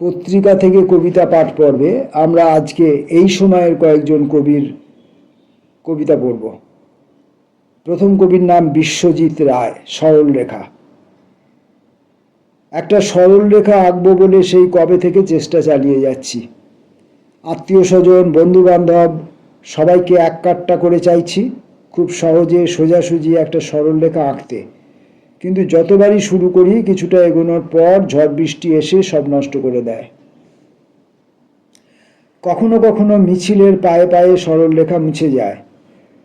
পত্রিকা থেকে কবিতা পাঠ পর্বে আমরা আজকে এই সময়ের কয়েকজন কবির কবিতা পড়ব। প্রথম কবির নাম বিশ্বজিৎ রায়। সরল রেখা। একটা সরল রেখা আঁকবো বলে সেই কবে থেকে চেষ্টা চালিয়ে যাচ্ছি। আত্মীয় স্বজন, বন্ধু বান্ধব সবাইকে এক কাট্টা করে চাইছি খুব সহজে সোজাসুজি একটা সরল রেখা আঁকতে, কিন্তু যতবারই শুরু করি কিছুটা এগোনোর পর ঝড় বৃষ্টি এসে সব নষ্ট করে দেয়। কখনো কখনো মিছিলের পায়ে পায়ে সরল রেখা মুছে যায়,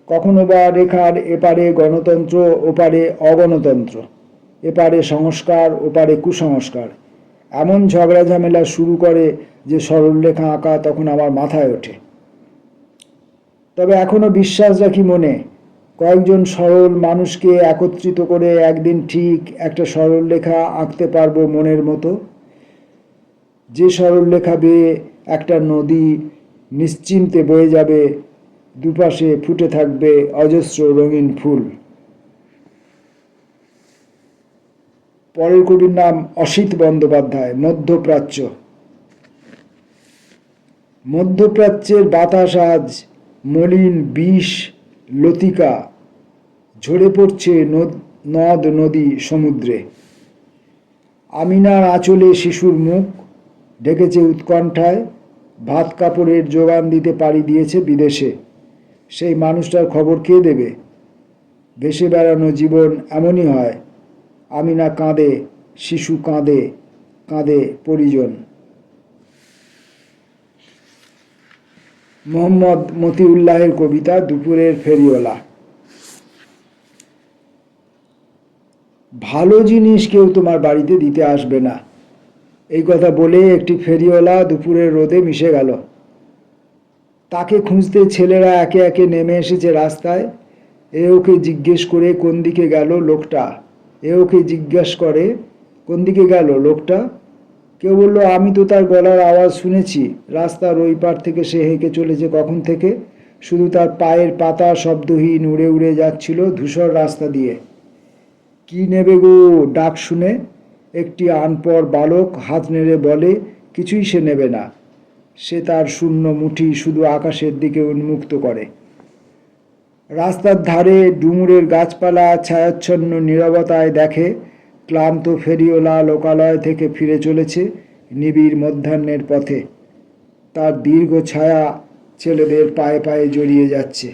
কখনো বা রেখার এপারে গণতন্ত্র, ওপারে অগণতন্ত্র, এপারে সংস্কার, ওপারে কুসংস্কার এমন ঝগড়া ঝামেলা শুরু করে যে সরল রেখা আঁকা তখন আমার মাথায় ওঠে। তবে এখনো বিশ্বাস রাখি মনে, কয়েকজন সরল মানুষকে একত্রিত করে একদিন ঠিক একটা সরল রেখা আঁকতে পারবো মনের মতো, যে সরল রেখা বেয়ে একটা নদী নিশ্চিন্তে বয়ে যাবে, দুপাশে ফুটে থাকবে অজস্র রঙিন ফুল। পরের কবির নাম অসিত বন্দ্যোপাধ্যায়। মধ্যপ্রাচ্য। মধ্যপ্রাচ্যের বাতাস আজ মলিন বিষ লতিকা ঝরে পড়ছে নদ নদী সমুদ্রে। আমিনার আঁচলে শিশুর মুখ ঢেকেছে উৎকণ্ঠায়, ভাত কাপড়ের যোগান দিতে পাড়ি দিয়েছে বিদেশে। সেই মানুষটার খবর কে দেবে? ভেসে বেড়ানো জীবন এমনই হয়। আমিনা কাঁদে, শিশু কাঁদে, কাঁদে পরিজন। মোহাম্মদ মতিউল্লাহের কবিতা দুপুরের ফেরিওয়ালা। ভালো জিনিস কেউ তোমার বাড়িতে দিতে আসবে না, এই কথা বলে একটি ফেরিওয়ালা দুপুরের রোদে মিশে গেল। তাকে খুঁজতে ছেলেরা একে একে নেমে এসেছে রাস্তায়। এ ওকে জিজ্ঞেস করে কোন দিকে গেল লোকটা, কোন দিকে গেল লোকটা। কেউ বলল, আমি তো তার গলার আওয়াজ শুনেছি, রাস্তার ওই পার থেকে সে হেঁকে চলেছে কখন থেকে, শুধু তার পায়ের পাতা শব্দহীন উড়ে উড়ে যাচ্ছিল ধূসর রাস্তা দিয়ে। কি নেবে গো? ডাক শুনে একটি আনপড় বালক হাত নেড়ে বলে, কিছুই সে নেবে না। সে তার শূন্য মুঠি শুধু আকাশের দিকে উন্মুক্ত করে। রাস্তার ধারে ডুমুরের গাছপালা ছায়াচ্ছন্ন নীরবতায় দেখে ক্লান্ত ফেরিওয়ালা লোকালয় থেকে ফিরে চলেছে নিবিড় মধ্যাহ্নের পথে। তার দীর্ঘ ছায়া ছেলেদের পায়ে পায়ে জড়িয়ে যাচ্ছে।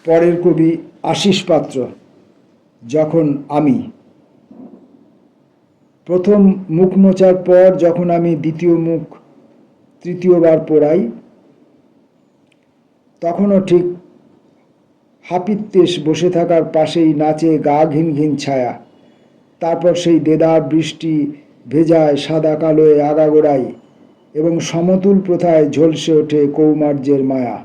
পরের কবি আশিস পাত্র। যখন আমি। প্রথম মুখ মোছার পর যখন আমি দ্বিতীয় মুখ তৃতীয়বার পোড়াই, তখনও ঠিক হাপিত্যেশ বসে থাকার পাশেই নাচে গা ঘিন ঘিন ছায়া। তারপর সেই দেদার বৃষ্টি ভেজায় সাদা কালোয় আগাগোড়াই, এবং সমতুল প্রথায় ঝলসে ওঠে কৌমার্যের মায়া।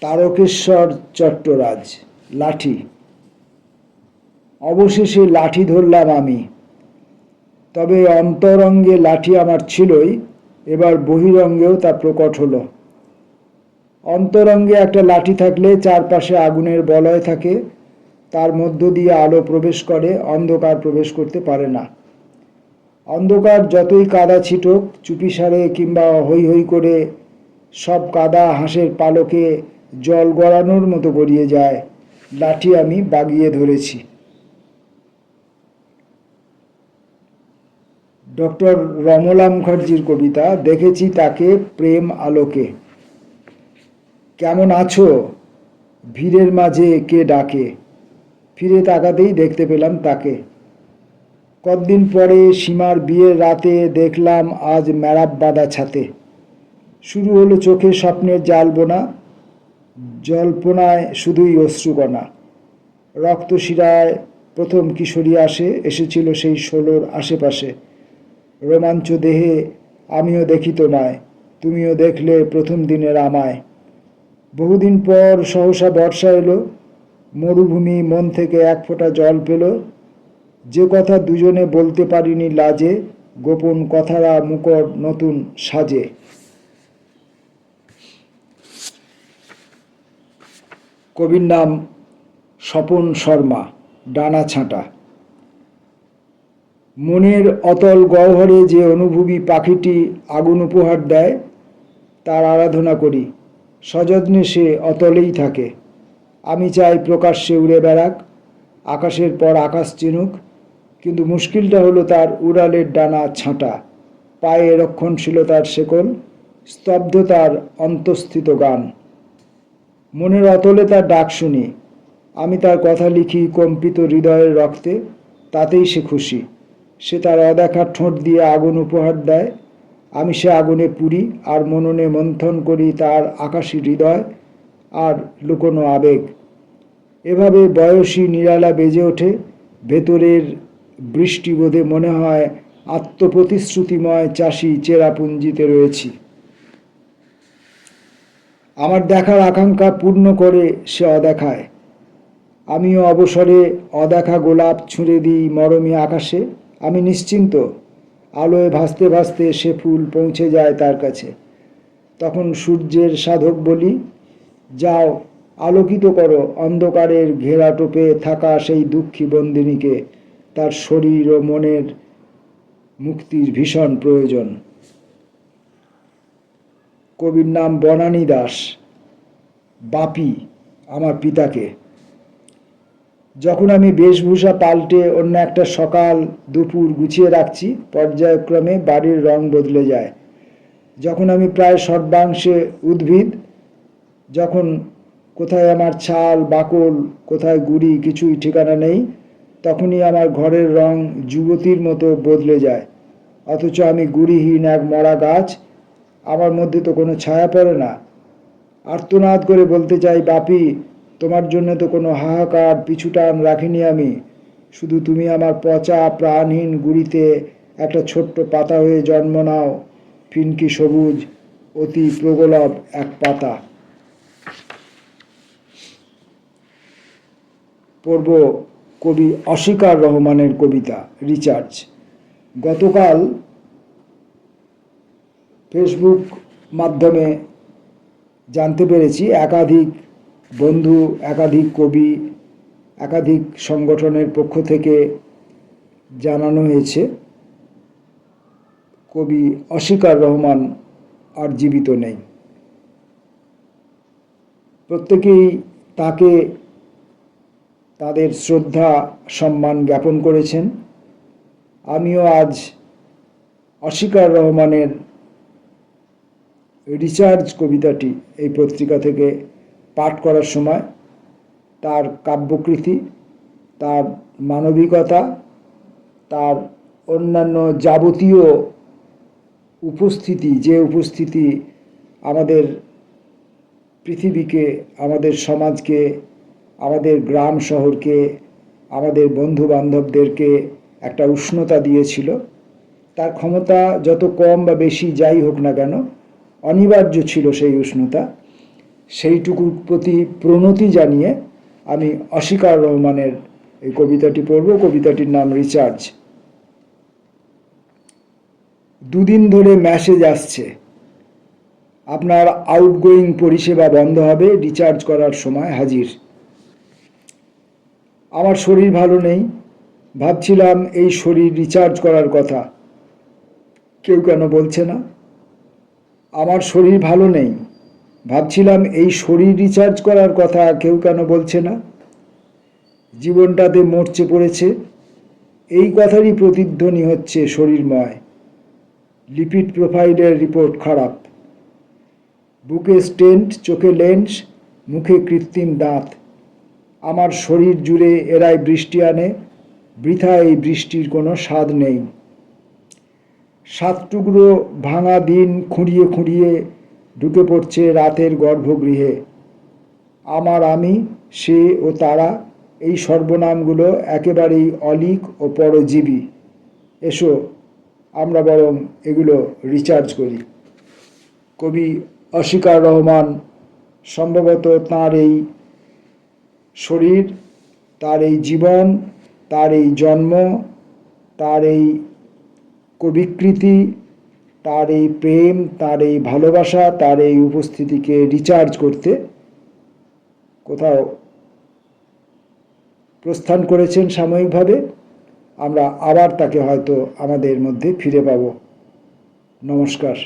তারকেশ্বর চট্টরাজ। লাঠি। অবশেষে লাঠি ধরলাম আমি। তবে অন্তরঙ্গে লাঠি আমার ছিলই, এবার বহিরঙ্গেও তা প্রকট হলো। অন্তরঙ্গে একটা লাঠি থাকলে চারপাশে আগুনের বলয় থাকে, তার মধ্য দিয়ে আলো প্রবেশ করে, অন্ধকার প্রবেশ করতে পারে না। অন্ধকার যতই কাদা ছিটুক চুপিসারে কিংবা হৈ হৈ করে, সব কাদা হাঁসের পালকে জল গড়ানোর মতো গড়িয়ে যায়। লাঠি আমি বাগিয়ে ধরেছি। ডক্টর রমলা মুখার্জির কবিতা দেখেছি তাকে প্রেম আলোকে। কেমন আছো? ভিড়ের মাঝে কে ডাকে। ফিরে তাকাতেই দেখতে পেলাম তাকে। কতদিন পরে সীমার বিয়ের রাতে দেখলাম আজ মেরাপ বাঁধা ছাতে। শুরু হলো চোখে স্বপ্নের জাল বোনা, জল্পনায় শুধুই অশ্রুকণা। রক্তশিরায় প্রথম কিশোরী এসেছিল সেই 16-র আশেপাশে। রোমাঞ্চ দেহে আমিও দেখি তোমায়, তুমিও দেখলে প্রথম দিনের আমায়। বহুদিন পর সহসা বর্ষা এলো, মরুভূমি মন থেকে এক ফোঁটা জল পেল। যে কথা দুজনে বলতে পারিনি লাজে, গোপন কথারা মুখর নতুন সাজে। কবির নাম স্বপন শর্মা, ডানা ছাঁটা। মনের অতল গহ্বরে যে অনুভবী পাখিটি আগুন উপহার দেয়, তার আরাধনা করি। সযত্নে সে অতলেই থাকে। আমি চাই প্রকাশ্যে উড়ে বেড়াক, আকাশের পর আকাশ চিনুক, কিন্তু মুশকিলটা হলো তার উড়ালের ডানা ছাঁটা, পায়ে রক্ষণশীলতার শেকল, স্তব্ধতার অন্তঃস্থিত গান। মনের অতলে তার ডাক শুনি, আমি তার কথা লিখি কম্পিত হৃদয়ের রক্তে, তাতেই সে খুশি। সে তার অদেখা ঠোঁট দিয়ে আগুন উপহার দেয়, আমি সে আগুনে পুড়ি আর মননে মন্থন করি তার আকাশী হৃদয় আর লুকোনো আবেগ। এভাবে বয়সী নিরালা বেজে ওঠে ভেতরের বৃষ্টিবোধে, মনে হয় আত্মপ্রতিশ্রুতিময় চাষি চেরাপুঞ্জিতে রয়েছি। আমার দেখার আকাঙ্ক্ষা পূর্ণ করে সে অদেখায়। আমিও অবসরে অদেখা গোলাপ ছুঁড়ে দিই মরমী আকাশে। আমি নিশ্চিন্ত, আলোয় ভাসতে ভাসতে সে ফুল পৌঁছে যায় তার কাছে। তখন সূর্যের সাধক বলি, যাও আলোকিত করো অন্ধকারের ঘেরাটোপে থাকা সেই দুঃখী বন্দিনীকে, তার শরীর ও মনের মুক্তির ভীষণ প্রয়োজন। কবির নাম বনানী দাস, বাপি আমার পিতাকে। যখন আমি বেশভূষা পাল্টে অন্য একটা সকাল দুপুর গুছিয়ে রাখছি, পর্যায়ক্রমে বাড়ির রং বদলে যায়। যখন আমি প্রায় সর্বাংশে উদ্ভিদ, যখন কোথায় আমার ছাল বাকল, কোথায় গুড়ি, কিছুই ঠিকানা নেই, তখনই আমার ঘরের রং যুবতীর মতো বদলে যায়। অথচ আমি গুড়িহীন এক মরা গাছ, আমার মধ্যে তো কোনো ছায়া পড়ে না। আর্তনাদ করে বলতে চাই, বাপি তোমার জন্য তো কোনো হাহাকার পিছুটান রাখিনি আমি, শুধু তুমি আমার পচা প্রাণহীন গুড়িতে একটা ছোট্ট পাতা হয়ে জন্ম নাও, ফিনকি সবুজ অতি প্রগলভ এক পাতা। পড়ব কবি অস্বীকার রহমানের কবিতা রিচার্জ। গতকাল ফেসবুক মাধ্যমে জানতে পেরেছি একাধিক বন্ধু, একাধিক কবি, একাধিক সংগঠনের পক্ষ থেকে জানানো হয়েছে কবি অস্বীকার রহমান আর জীবিত নেই। প্রত্যেকেই তাকে তাদের শ্রদ্ধা সম্মান জ্ঞাপন করেছেন। আমিও আজ অস্বীকার রহমানের রিচার্জ কবিতাটি এই পত্রিকা থেকে পাঠ করার সময় তার কাব্যকৃতি, তার মানবিকতা, তার অন্যান্য যাবতীয় উপস্থিতি, যে উপস্থিতি আমাদের পৃথিবীকে, আমাদের সমাজকে, আমাদের গ্রাম শহরকে, আমাদের বন্ধু বান্ধবদেরকে একটা উষ্ণতা দিয়েছিল, তার ক্ষমতা যত কম বা বেশি যাই হোক না কেন, অনিবার্য ছিল সেই উষ্ণতা। সেইটুকুর প্রতি প্রণতি জানিয়ে আমি অস্বীকার রহমানের এই কবিতাটি পড়ব। কবিতাটির নাম রিচার্জ। দুদিন ধরে মেসেজ আসছে, আপনার আউটগোয়িং পরিষেবা বন্ধ হবে, রিচার্জ করার সময় হাজির। আমার শরীর ভালো নেই, ভাবছিলাম এই শরীর রিচার্জ করার কথা, কেউ কেন বলছে না? আমার শরীর ভালো নেই, ভাবছিলাম এই শরীর রিচার্জ করার কথা, কেউ কেন বলছে না? জীবনটাতে মরচে পড়েছে, এই কথারই প্রতিধ্বনি হচ্ছে শরীরময়। লিপিড প্রোফাইলের রিপোর্ট খারাপ, বুকে স্টেন্ট, চোখে লেন্স, মুখে কৃত্রিম দাঁত। আমার শরীর জুড়ে এরাই বৃষ্টি আনে, বৃথা এই বৃষ্টির কোনো স্বাদ নেই। 7 টুকরো ভাঙা দিন খুঁড়িয়ে খুঁড়িয়ে ঢুকে পড়ছে রাতের গর্ভগৃহে। আমার, আমি, সে ও তারা, এই সর্বনামগুলো একেবারেই অলিক ও পরজীবী। এসো আমরা বরং এগুলো রিচার্জ করি। কবি অস্বীকার রহমান সম্ভবত তাঁর এই শরীর, তার এই জীবন, তার এই জন্ম, তার এই কবিকৃতি, তার এই প্রেম, তার এই ভালোবাসা, তার এই উপস্থিতিকে রিচার্জ করতে কোথাও প্রস্থান করেছেন সাময়িকভাবে। আমরা আবার তাকে হয়তো আমাদের মধ্যে ফিরে পাব। নমস্কার।